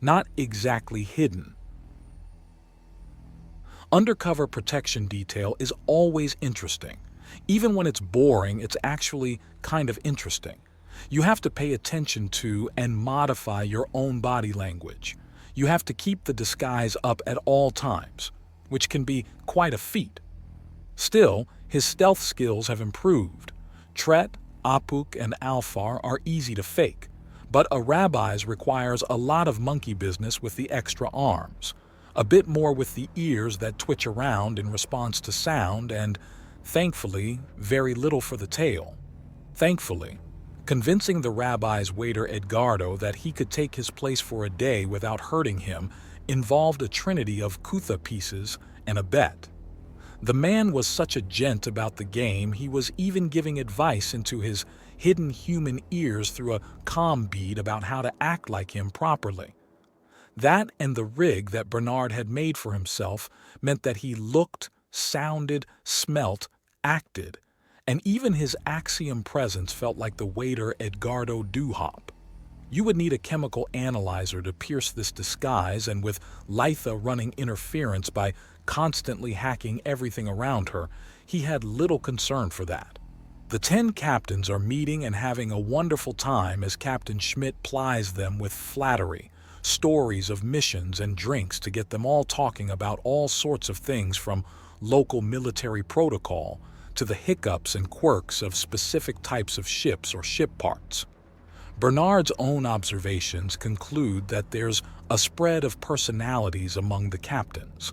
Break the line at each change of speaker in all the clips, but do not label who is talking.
not exactly hidden. Undercover protection detail is always interesting. Even when it's boring, it's actually kind of interesting. You have to pay attention to and modify your own body language. You have to keep the disguise up at all times, which can be quite a feat. Still, his stealth skills have improved. Tret, Apuk, and Alfar are easy to fake, but a rabbi's requires a lot of monkey business with the extra arms, a bit more with the ears that twitch around in response to sound, and, thankfully, very little for the tail. Thankfully, convincing the rabbi's waiter Edgardo that he could take his place for a day without hurting him involved a trinity of kutha pieces and a bet. The man was such a gent about the game, he was even giving advice into his hidden human ears through a comm bead about how to act like him properly. That and the rig that Bernard had made for himself meant that he looked, sounded, smelt, acted, and even his axiom presence felt like the waiter Edgardo Doohop. You would need a chemical analyzer to pierce this disguise, and with Litha running interference by constantly hacking everything around her, he had little concern for that. The 10 captains are meeting and having a wonderful time as Captain Schmidt plies them with flattery, stories of missions and drinks to get them all talking about all sorts of things from local military protocol to the hiccups and quirks of specific types of ships or ship parts. Bernard's own observations conclude that there's a spread of personalities among the captains.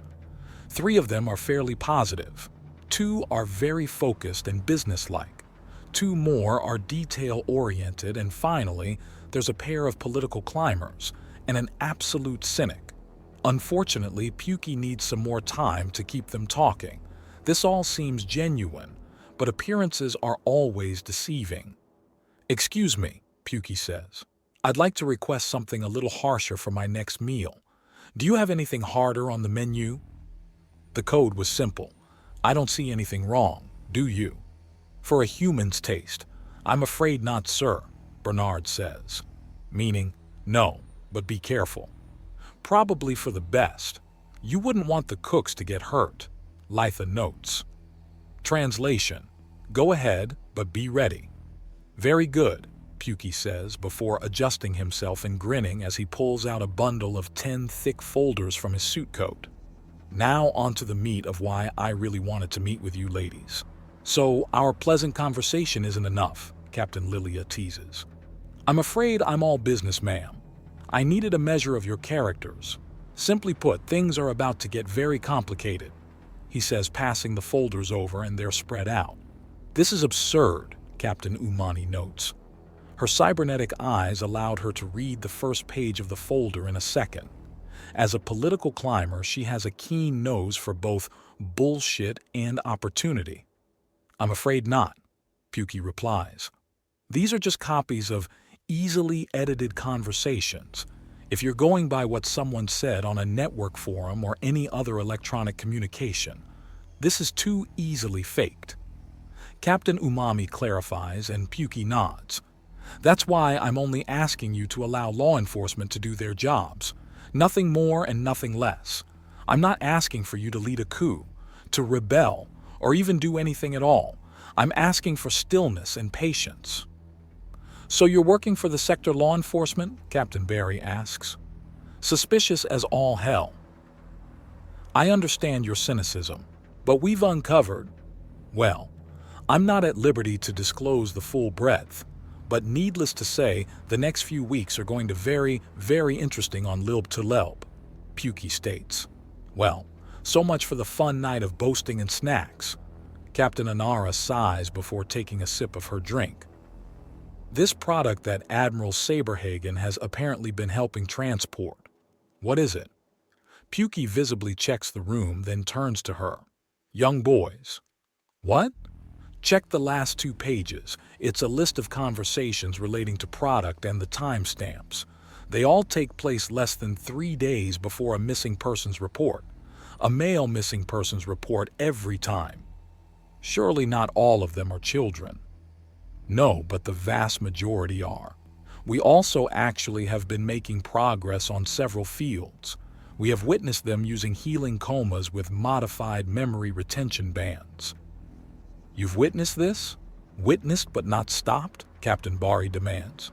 3 of them are fairly positive, 2 are very focused and businesslike, 2 more are detail-oriented, and finally, there's a pair of political climbers and an absolute cynic. Unfortunately, Pukey needs some more time to keep them talking. This all seems genuine, but appearances are always deceiving. "Excuse me," Pukey says. "I'd like to request something a little harsher for my next meal. Do you have anything harder on the menu?" The code was simple. "I don't see anything wrong, do you?" "For a human's taste, I'm afraid not, sir," Bernard says. Meaning, no, but be careful. "Probably for the best. You wouldn't want the cooks to get hurt," Litha notes. Translation: "Go ahead, but be ready." "Very good," Pukey says before adjusting himself and grinning as he pulls out a bundle of 10 thick folders from his suit coat. "Now onto the meat of why I really wanted to meet with you ladies. So our pleasant conversation isn't enough," Captain Lilia teases. "I'm afraid I'm all business, ma'am. I needed a measure of your characters. Simply put, things are about to get very complicated," he says, passing the folders over, and they're spread out. "This is absurd," Captain Umani notes. Her cybernetic eyes allowed her to read the first page of the folder in a second. As a political climber, she has a keen nose for both bullshit and opportunity. "I'm afraid not," Pukey replies. "These are just copies of easily edited conversations. If you're going by what someone said on a network forum or any other electronic communication, this is too easily faked." Captain Umami clarifies, and Pukey nods. "That's why I'm only asking you to allow law enforcement to do their jobs. Nothing more and nothing less. I'm not asking for you to lead a coup, to rebel, or even do anything at all. I'm asking for stillness and patience." "So you're working for the sector law enforcement?" Captain Barry asks. "Suspicious as all hell." "I understand your cynicism, but we've uncovered, well, I'm not at liberty to disclose the full breadth, but needless to say, the next few weeks are going to very, very interesting on Lilb to Lelb," Pukey states. "Well, so much for the fun night of boasting and snacks." Captain Anara sighs before taking a sip of her drink. "This product that Admiral Saberhagen has apparently been helping transport. What is it?" Pukey visibly checks the room, then turns to her. "Young boys." "What?" "Check the last 2 pages. It's a list of conversations relating to product and the timestamps. They all take place less than 3 days before a missing persons report. A male missing persons report every time. Surely not all of them are children." "No, but the vast majority are. We also actually have been making progress on several fields. We have witnessed them using healing comas with modified memory retention bands. You've witnessed this? Witnessed but not stopped? Captain Bari demands.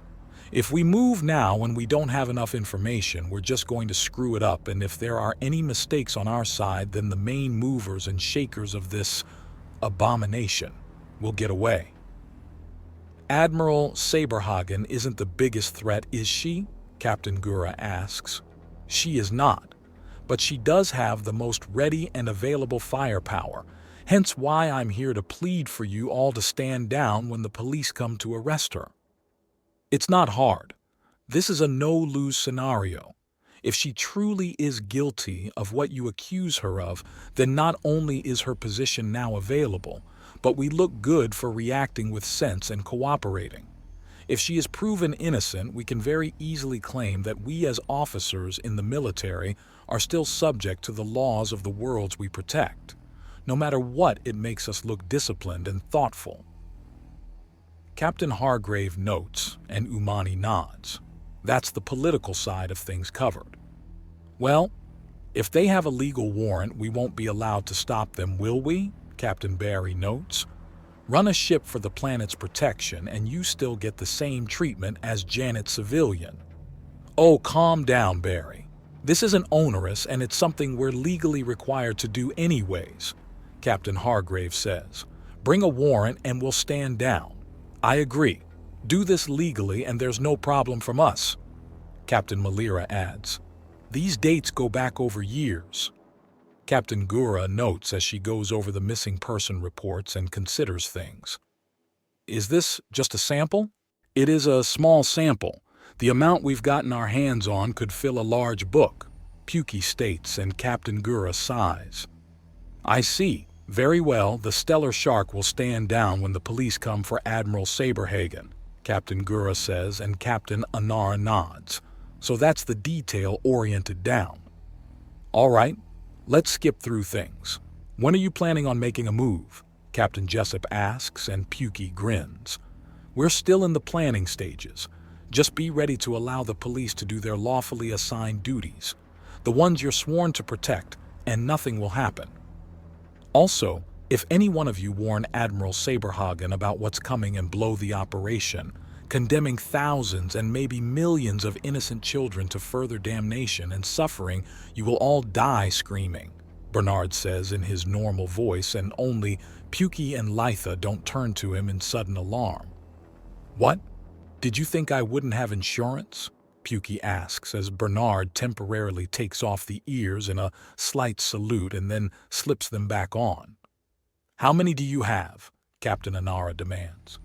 If we move now and we don't have enough information, we're just going to screw it up, and if there are any mistakes on our side, then the main movers and shakers of this abomination will get away. Admiral Saberhagen isn't the biggest threat, is she? Captain Gura asks. She is not, but she does have the most ready and available firepower, hence why I'm here to plead for you all to stand down when the police come to arrest her. It's not hard. This is a no-lose scenario. If she truly is guilty of what you accuse her of, then not only is her position now available, but we look good for reacting with sense and cooperating. If she is proven innocent, we can very easily claim that we as officers in the military are still subject to the laws of the worlds we protect. No matter what, it makes us look disciplined and thoughtful. Captain Hargrave notes, and Umani nods. That's the political side of things covered. Well, if they have a legal warrant, we won't be allowed to stop them, will we? Captain Barry notes. Run a ship for the planet's protection and you still get the same treatment as Janet Civilian. Oh, calm down, Barry. This isn't onerous and it's something we're legally required to do anyways, Captain Hargrave says. Bring a warrant and we'll stand down. I agree. Do this legally and there's no problem from us, Captain Malira adds. These dates go back over years. Captain Gura notes as she goes over the missing person reports and considers things. Is this just a sample? It is a small sample. The amount we've gotten our hands on could fill a large book, Pukey states, and Captain Gura sighs. I see. Very well, the Stellar Shark will stand down when the police come for Admiral Saberhagen, Captain Gura says, and Captain Anar nods. So that's the detail oriented down. All right, let's skip through things. When are you planning on making a move? Captain Jessup asks, and Pukey grins. We're still in the planning stages. Just be ready to allow the police to do their lawfully assigned duties, the ones you're sworn to protect, and nothing will happen. Also, if any one of you warn Admiral Saberhagen about what's coming and blow the operation, condemning thousands and maybe millions of innocent children to further damnation and suffering, you will all die screaming, Bernard says in his normal voice, and only Pukey and Litha don't turn to him in sudden alarm. What? Did you think I wouldn't have insurance? Pukey asks as Bernard temporarily takes off the ears in a slight salute and then slips them back on. How many do you have? Captain Anara demands.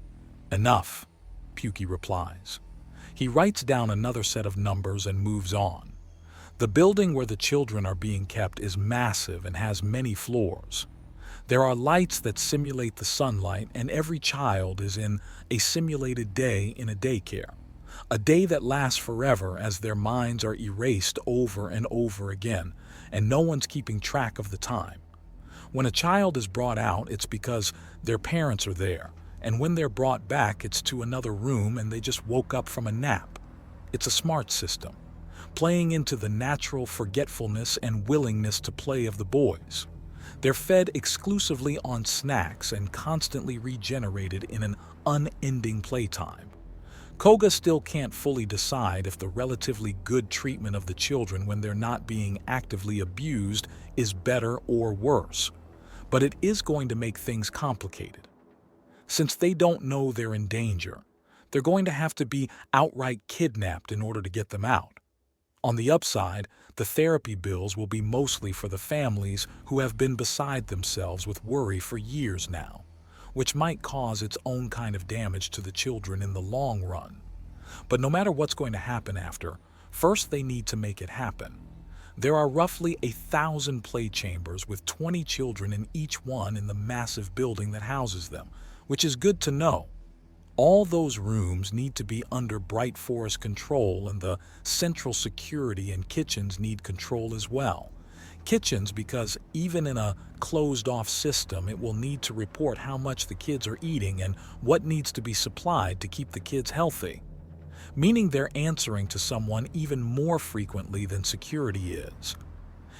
Enough, Pukey replies. He writes down another set of numbers and moves on. The building where the children are being kept is massive and has many floors. There are lights that simulate the sunlight, and every child is in a simulated day in a daycare. A day that lasts forever as their minds are erased over and over again, and no one's keeping track of the time. When a child is brought out, it's because their parents are there, and when they're brought back, it's to another room and they just woke up from a nap. It's a smart system, playing into the natural forgetfulness and willingness to play of the boys. They're fed exclusively on snacks and constantly regenerated in an unending playtime. Koga still can't fully decide if the relatively good treatment of the children when they're not being actively abused is better or worse, but it is going to make things complicated. Since they don't know they're in danger, they're going to have to be outright kidnapped in order to get them out. On the upside, the therapy bills will be mostly for the families who have been beside themselves with worry for years now, which might cause its own kind of damage to the children in the long run. But no matter what's going to happen after, first they need to make it happen. There are roughly 1,000 play chambers with 20 children in each one in the massive building that houses them, which is good to know. All those rooms need to be under Bright Forest control, and the central security and kitchens need control as well. Kitchens because even in a closed-off system, it will need to report how much the kids are eating and what needs to be supplied to keep the kids healthy. meaning they're answering to someone even more frequently than security is.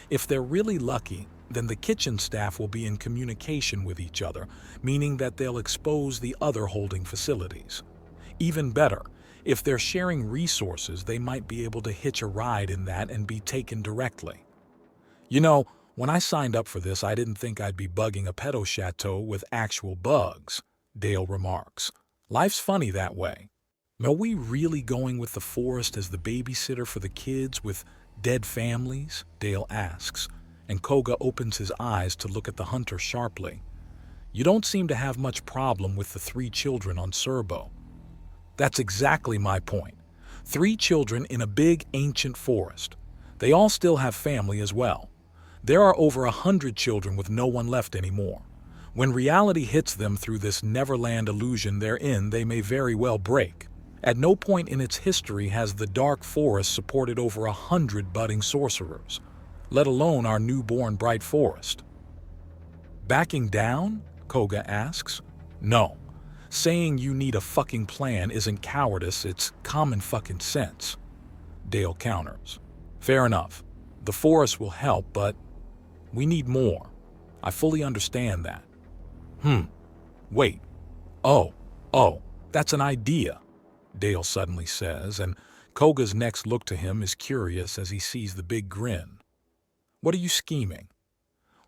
If they're really lucky, then the kitchen staff will be in communication with each other, meaning that they'll expose the other holding facilities. Even better, if they're sharing resources, they might be able to hitch a ride in that and be taken directly. You know, when I signed up for this, I didn't think I'd be bugging a pedo chateau with actual bugs, Dale remarks. Life's funny that way. Are we really going with the forest as the babysitter for the kids with dead families? Dale asks, and Koga opens his eyes to look at the hunter sharply. You don't seem to have much problem with the 3 children on Serbo. That's exactly my point. 3 children in a big ancient forest. They all still have family as well. There are over 100 children with no one left anymore. When reality hits them through this Neverland illusion they're in, they may very well break. At no point in its history has the Dark Forest supported over 100 budding sorcerers, let alone our newborn Bright Forest. Backing down? Koga asks. No. Saying you need a fucking plan isn't cowardice, it's common fucking sense. Dale counters. Fair enough. The forest will help, but we need more. I fully understand that. Wait. Oh, that's an idea, Dale suddenly says, and Koga's next look to him is curious as he sees the big grin. What are you scheming?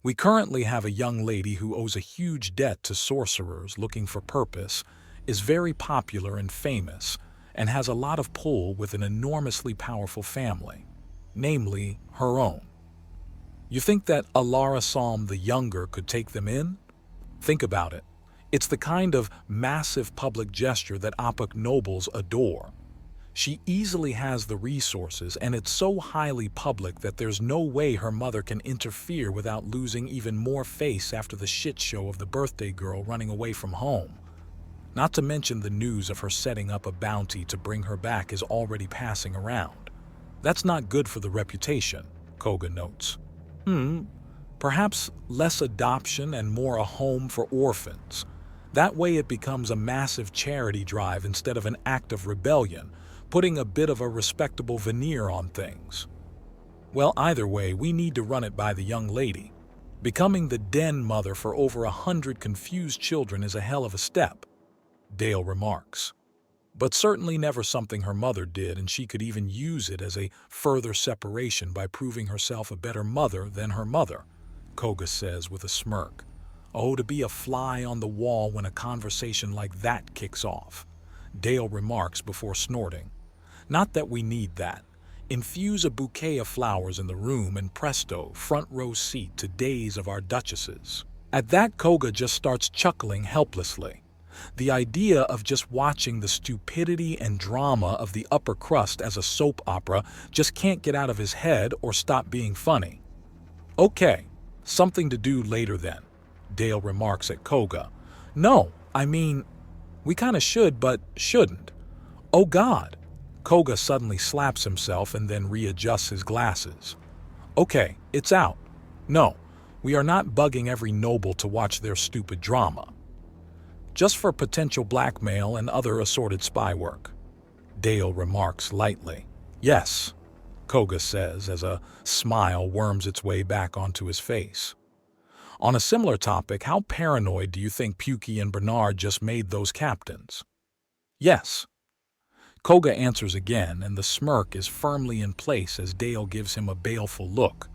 We currently have a young lady who owes a huge debt to sorcerers looking for purpose, is very popular and famous, and has a lot of pull with an enormously powerful family, namely her own. You think that Alara Salm the Younger could take them in? Think about it. It's the kind of massive public gesture that Apuk nobles adore. She easily has the resources, and it's so highly public that there's no way her mother can interfere without losing even more face after the shit show of the birthday girl running away from home. Not to mention the news of her setting up a bounty to bring her back is already passing around. That's not good for the reputation, Koga notes. Perhaps less adoption and more a home for orphans. That way it becomes a massive charity drive instead of an act of rebellion, putting a bit of a respectable veneer on things. Well, either way, we need to run it by the young lady. Becoming the den mother for over 100 confused children is a hell of a step, Dale remarks. But certainly never something her mother did, and she could even use it as a further separation by proving herself a better mother than her mother, Koga says with a smirk. Oh, to be a fly on the wall when a conversation like that kicks off, Dale remarks before snorting. Not that we need that. Infuse a bouquet of flowers in the room and presto, front row seat to days of our duchesses. At that, Koga just starts chuckling helplessly. The idea of just watching the stupidity and drama of the upper crust as a soap opera just can't get out of his head or stop being funny. Okay, something to do later then, Dale remarks at Koga. No, I mean, we kinda should, but shouldn't. Oh God. Koga suddenly slaps himself and then readjusts his glasses. Okay, it's out. No, we are not bugging every noble to watch their stupid drama. Just for potential blackmail and other assorted spy work, Dale remarks lightly. Yes, Koga says as a smile worms its way back onto his face. On a similar topic, how paranoid do you think Pukey and Bernard just made those captains? Yes. Koga answers again, and the smirk is firmly in place as Dale gives him a baleful look.